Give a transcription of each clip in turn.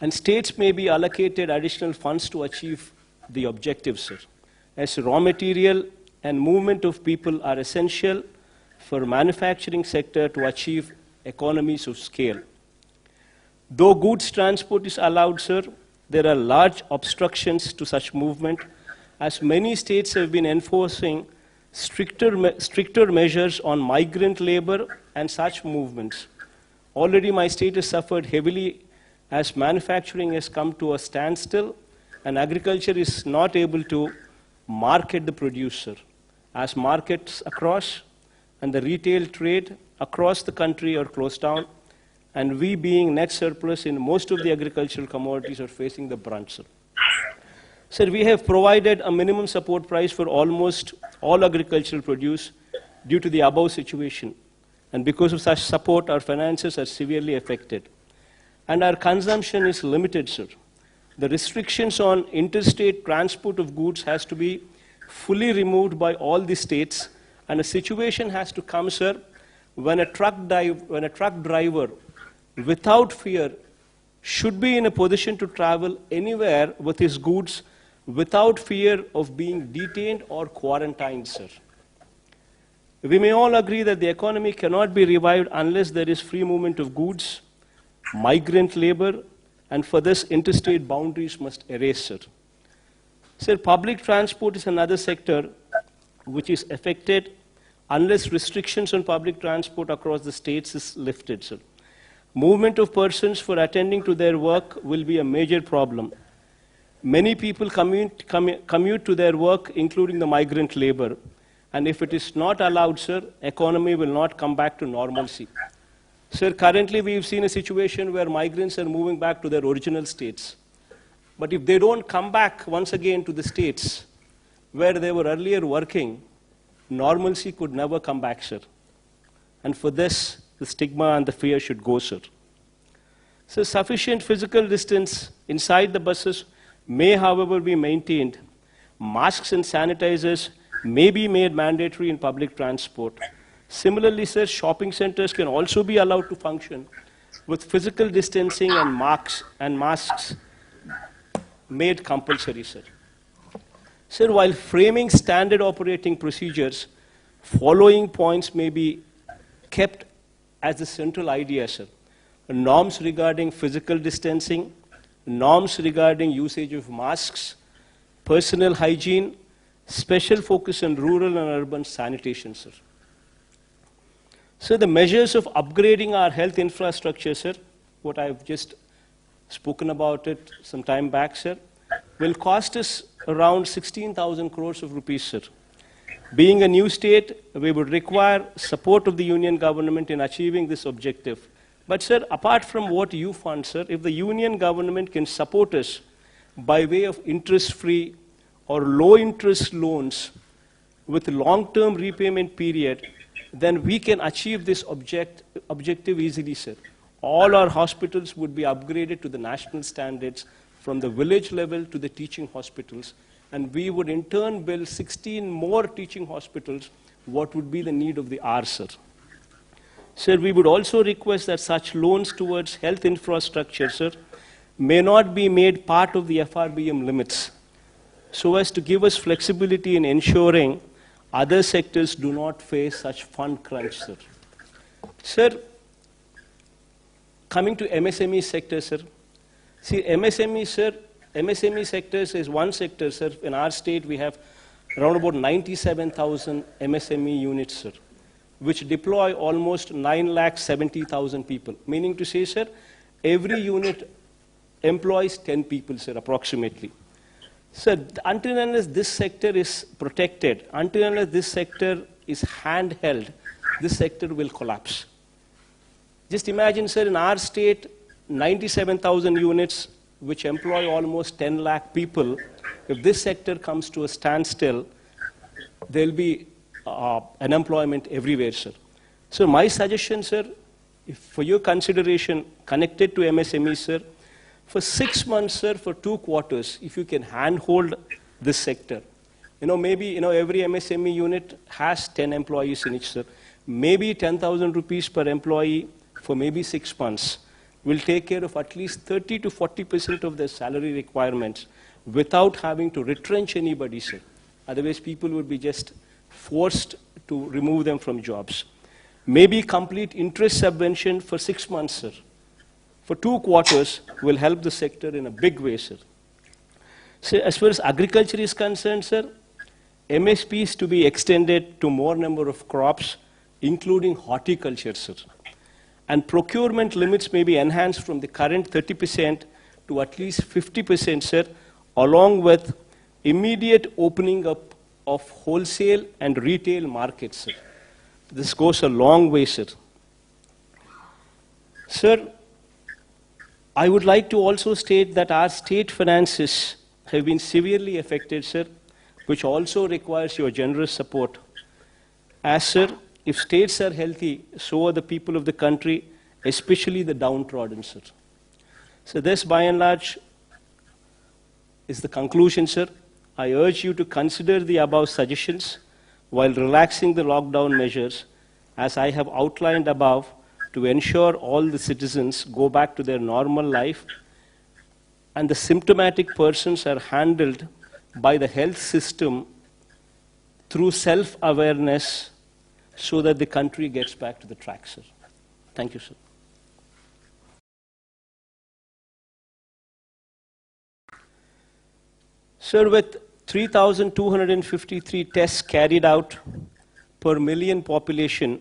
And states may be allocated additional funds to achieve the objectives, sir, as raw material and movement of people are essential for manufacturing sector to achieve economies of scale. Though goods transport is allowed, sir, there are large obstructions to such movement, as many states have been enforcing stricter measures on migrant labor and such movements. Already my state has suffered heavily as manufacturing has come to a standstill and agriculture is not able to market the producer, as markets across and the retail trade across the country are closed down, and we being net surplus in most of the agricultural commodities are facing the brunt, sir. Sir, we have provided a minimum support price for almost all agricultural produce due to the above situation, and because of such support, our finances are severely affected. And our consumption is limited, sir. The restrictions on interstate transport of goods has to be fully removed by all the states, and a situation has to come, sir, when a truck driver, without fear, should be in a position to travel anywhere with his goods without fear of being detained or quarantined, sir. We may all agree that the economy cannot be revived unless there is free movement of goods, migrant labor, and for this interstate boundaries must erase, sir. Sir, public transport is another sector which is affected unless restrictions on public transport across the states is lifted, sir. Movement of persons for attending to their work will be a major problem. Many people commute to their work, including the migrant labor, and if it is not allowed, sir, economy will not come back to normalcy. Sir, currently we've seen a situation where migrants are moving back to their original states. But if they don't come back once again to the states where they were earlier working, normalcy could never come back, sir. And for this, the stigma and the fear should go, sir. So sufficient physical distance inside the buses may, however, be maintained. Masks and sanitizers may be made mandatory in public transport. Similarly, sir, shopping centers can also be allowed to function with physical distancing and masks made compulsory, sir. Sir, while framing standard operating procedures, following points may be kept as the central idea, sir. Norms regarding physical distancing, norms regarding usage of masks, personal hygiene, special focus on rural and urban sanitation, sir. So the measures of upgrading our health infrastructure, sir, what I've just spoken about it some time back, sir, will cost us around 16,000 crores of rupees, sir. Being a new state, we would require support of the union government in achieving this objective. But, sir, apart from what you fund, sir, if the union government can support us by way of interest-free or low-interest loans with long-term repayment period, then we can achieve this objective easily, sir. All our hospitals would be upgraded to the national standards from the village level to the teaching hospitals, and we would in turn build 16 more teaching hospitals, what would be the need of the hour, sir. Sir, we would also request that such loans towards health infrastructure, sir, may not be made part of the FRBM limits, so as to give us flexibility in ensuring other sectors do not face such fund crunch, sir. Sir, coming to MSME sector, sir. See, MSME, sir, MSME sectors is one sector, sir. In our state, we have around about 97,000 MSME units, sir, which deploy almost 9,70,000 people. Meaning to say, sir, every unit employs 10 people, sir, approximately. Sir, until and unless this sector is protected, until and unless this sector is handheld, this sector will collapse. Just imagine, sir, in our state, 97,000 units, which employ almost 10 lakh people. If this sector comes to a standstill, there will be unemployment everywhere, sir. So my suggestion, sir, if for your consideration connected to MSME, sir, for 6 months, sir, for 2 quarters, if you can handhold this sector. Maybe, every MSME unit has 10 employees in it, sir. Maybe 10,000 rupees per employee for maybe 6 months. will take care of at least 30 to 40% of their salary requirements without having to retrench anybody, sir. Otherwise, people would be just forced to remove them from jobs. Maybe complete interest subvention for 6 months, sir. For 2 quarters will help the sector in a big way, sir. So as far as agriculture is concerned, sir, MSPs to be extended to more number of crops, including horticulture, sir. And procurement limits may be enhanced from the current 30% to at least 50%, sir, along with immediate opening up of wholesale and retail markets, sir. This goes a long way, sir. Sir, I would like to also state that our state finances have been severely affected, sir, which also requires your generous support. As, sir, if states are healthy, so are the people of the country, especially the downtrodden, sir. So this, by and large, is the conclusion, sir. I urge you to consider the above suggestions while relaxing the lockdown measures, as I have outlined above, to ensure all the citizens go back to their normal life and the symptomatic persons are handled by the health system through self-awareness so that the country gets back to the track, sir. Thank you, sir. Sir, with 3,253 tests carried out per million population,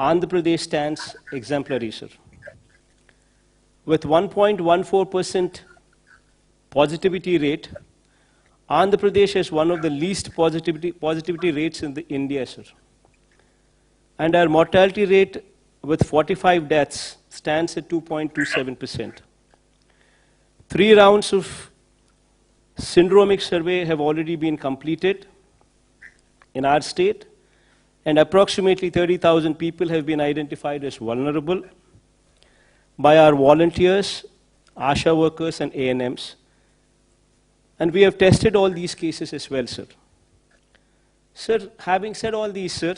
Andhra Pradesh stands exemplary, sir. With 1.14% positivity rate, Andhra Pradesh has one of the least positivity rates in India, sir. And our mortality rate with 45 deaths stands at 2.27%. 3 rounds of syndromic survey have already been completed in our state, and approximately 30,000 people have been identified as vulnerable by our volunteers, ASHA workers, and ANMs. And we have tested all these cases as well, sir. Sir, having said all these, sir,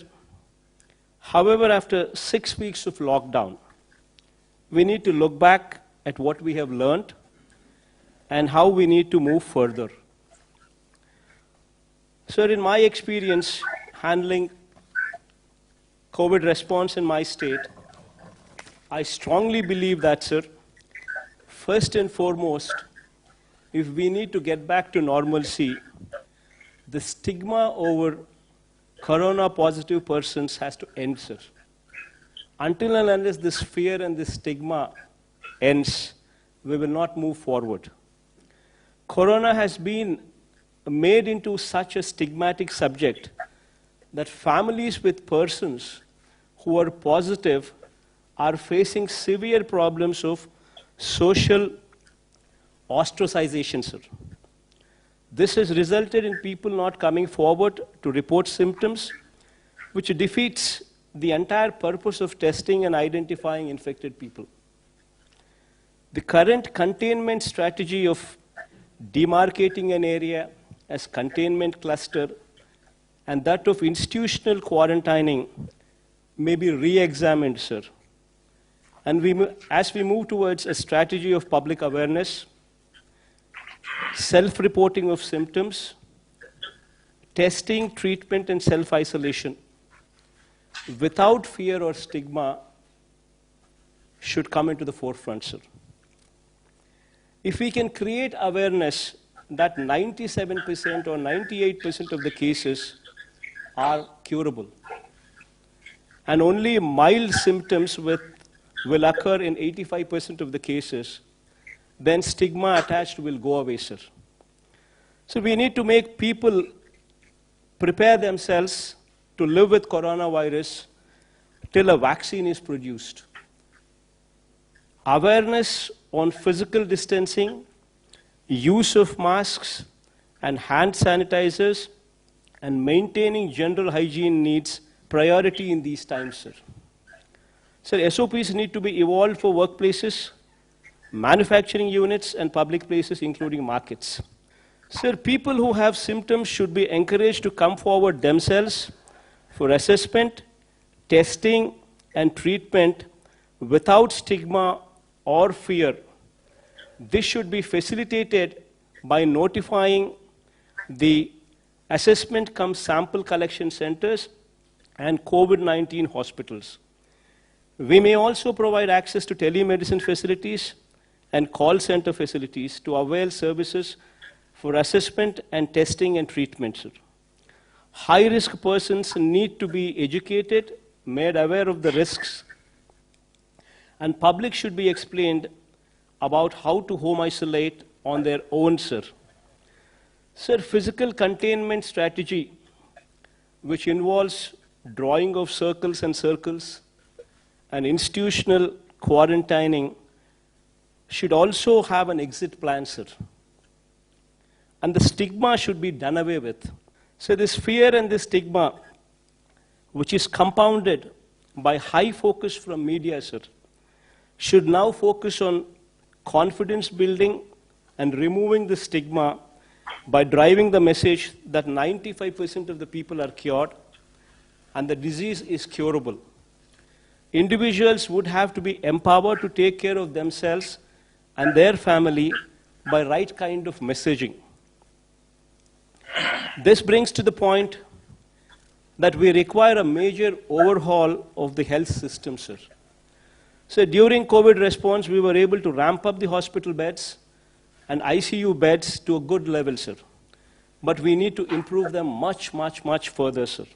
however, after 6 weeks of lockdown, we need to look back at what we have learned and how we need to move further. Sir, in my experience handling COVID response in my state, I strongly believe that, sir, first and foremost, if we need to get back to normalcy, the stigma over corona-positive persons has to end, sir. Until and unless this fear and this stigma ends, we will not move forward. Corona has been made into such a stigmatic subject that families with persons who are positive are facing severe problems of social ostracization, sir. This has resulted in people not coming forward to report symptoms, which defeats the entire purpose of testing and identifying infected people. The current containment strategy of demarcating an area as containment cluster and that of institutional quarantining may be re-examined, sir. And as we move towards a strategy of public awareness, self-reporting of symptoms, testing, treatment, and self-isolation, without fear or stigma, should come into the forefront, sir. If we can create awareness that 97% or 98% of the cases are curable, and only mild symptoms will occur in 85% of the cases, then stigma attached will go away, sir. So we need to make people prepare themselves to live with coronavirus till a vaccine is produced. Awareness on physical distancing, use of masks and hand sanitizers, and maintaining general hygiene needs priority in these times, sir. Sir, SOPs need to be evolved for workplaces, manufacturing units, and public places, including markets. Sir, people who have symptoms should be encouraged to come forward themselves for assessment, testing, and treatment without stigma or fear. This should be facilitated by notifying the assessment cum sample collection centers and COVID-19 hospitals. We may also provide access to telemedicine facilities and call center facilities to avail services for assessment and testing and treatment. High-risk persons need to be educated, made aware of the risks, and public should be explained about how to home isolate on their own, sir. Sir, physical containment strategy, which involves drawing of circles and circles and institutional quarantining, should also have an exit plan, sir. And the stigma should be done away with. So this fear and this stigma, which is compounded by high focus from media, sir, should now focus on confidence building and removing the stigma by driving the message that 95% of the people are cured and the disease is curable. Individuals would have to be empowered to take care of themselves and their family by right kind of messaging. This brings to the point that we require a major overhaul of the health system, sir. So during COVID response, we were able to ramp up the hospital beds and ICU beds to a good level, sir. But we need to improve them much, much, much further, sir.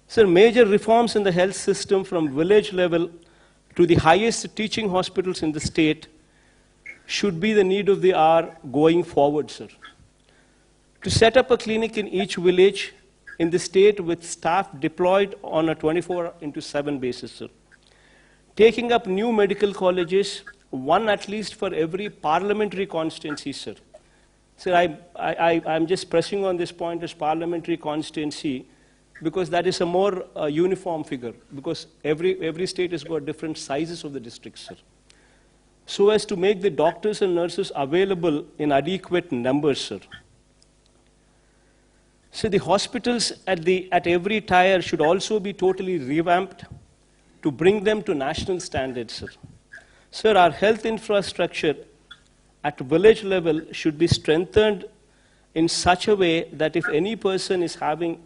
Sir, major reforms in the health system from village level to the highest teaching hospitals in the state should be the need of the hour going forward, sir. To set up a clinic in each village in the state with staff deployed on a 24/7 basis, sir. Taking up new medical colleges, one at least for every parliamentary constituency, sir. Sir, I'm just pressing on this point as parliamentary constituency because that is a more uniform figure, because every state has got different sizes of the districts, sir. So as to make the doctors and nurses available in adequate numbers, sir. So the hospitals at every tier should also be totally revamped to bring them to national standards, sir. Sir, our health infrastructure at village level should be strengthened in such a way that if any person is having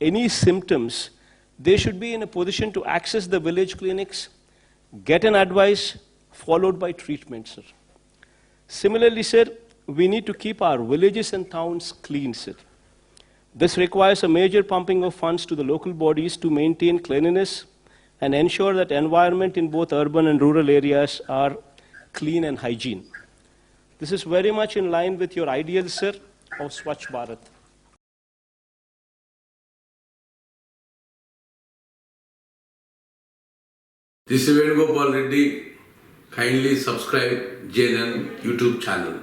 any symptoms, they should be in a position to access the village clinics, get an advice, followed by treatment, sir. Similarly, sir, we need to keep our villages and towns clean, sir. This requires a major pumping of funds to the local bodies to maintain cleanliness and ensure that environment in both urban and rural areas are clean and hygiene. This is very much in line with your ideals, sir, of Swachh Bharat. This is Venugopal Reddy. Kindly subscribe JNN YouTube channel.